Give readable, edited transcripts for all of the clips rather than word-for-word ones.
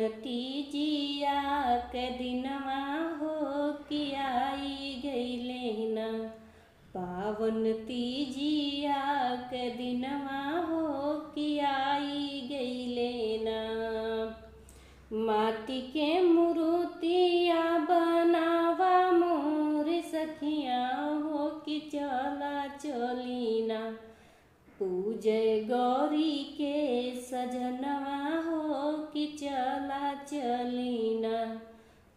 तीजिया के दिनवा हो कि आई गईले ना। पावन तीजिया के दिनवा हो कि आई गईले ना। माटी के मूर्तिया बनावा मोर सखिया हो कि चला चलीना। पूजे गौरी के सजनवा हो कि चला चलीना।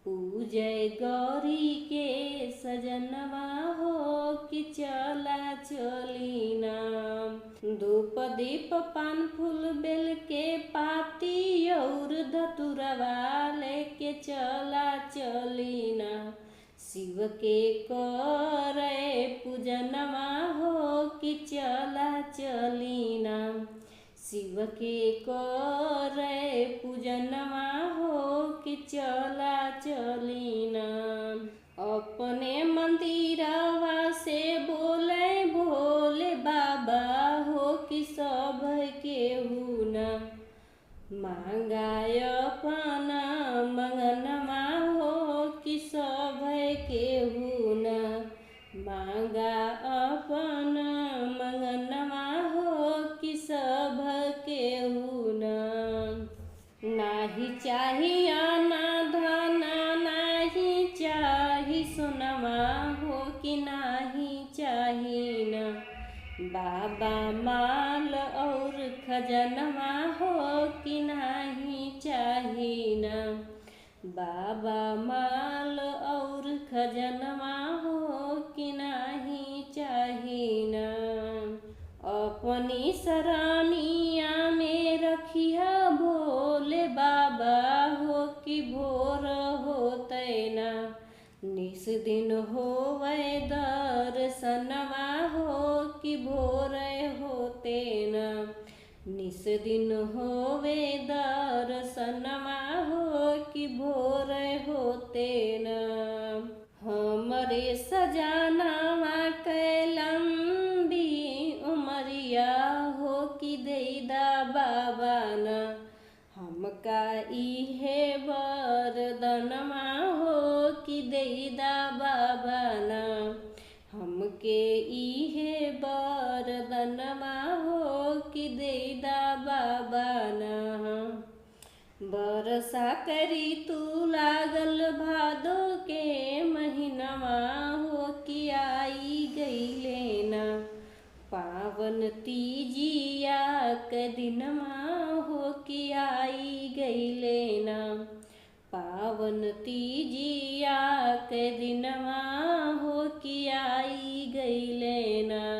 पूजे गौरी के सजनवा हो कि चला चलीना। धूप दीप पान फूल बेल के पाती और धतुरवा लेके चला चलीना। शिव के करे पूजनवा हो कि चला चलीना। शिव के करे पूजनवा हो कि चला चलीना। अपने मंदिरवा से बोले भोले बाबा हो कि सब केहू ना। मांगाय अपना मंगनवा हो कि सब केहू ना। मांगा अपना मंगनवा हो कि सब केहू ना। नाही चाहिए ना धना नाही चाही सोनवा हो कि नाही चाही ना। बाबा माल और खजनवा हो कि नाही चाही ना। बाबा माल और खजनवा हो कि नाही चाही ना। अपनी सरनिया में रखिया भोले बाबा हो कि भोर होते ना। निस दिन होवे दर्शनवा हो कि भोर होते ना। निस दिन होवे दर्शनवा हो कि भोर होते ना। हमरे सजनवा के लंबी उमरिया हो कि देदा बाबा ना। हमका इहे वरदनवा हो कि देदा बाबा ना। हमके इहे वरदनवा हो कि देदा बाबा ना। बरसा करी तू लागल भादो के महीनवा हो कि आई गईले ना। पावन तीजिया के दिनवा हो कि आई गईले ना। पावन तीजिया के दिनवा हो कि आई गईले ना।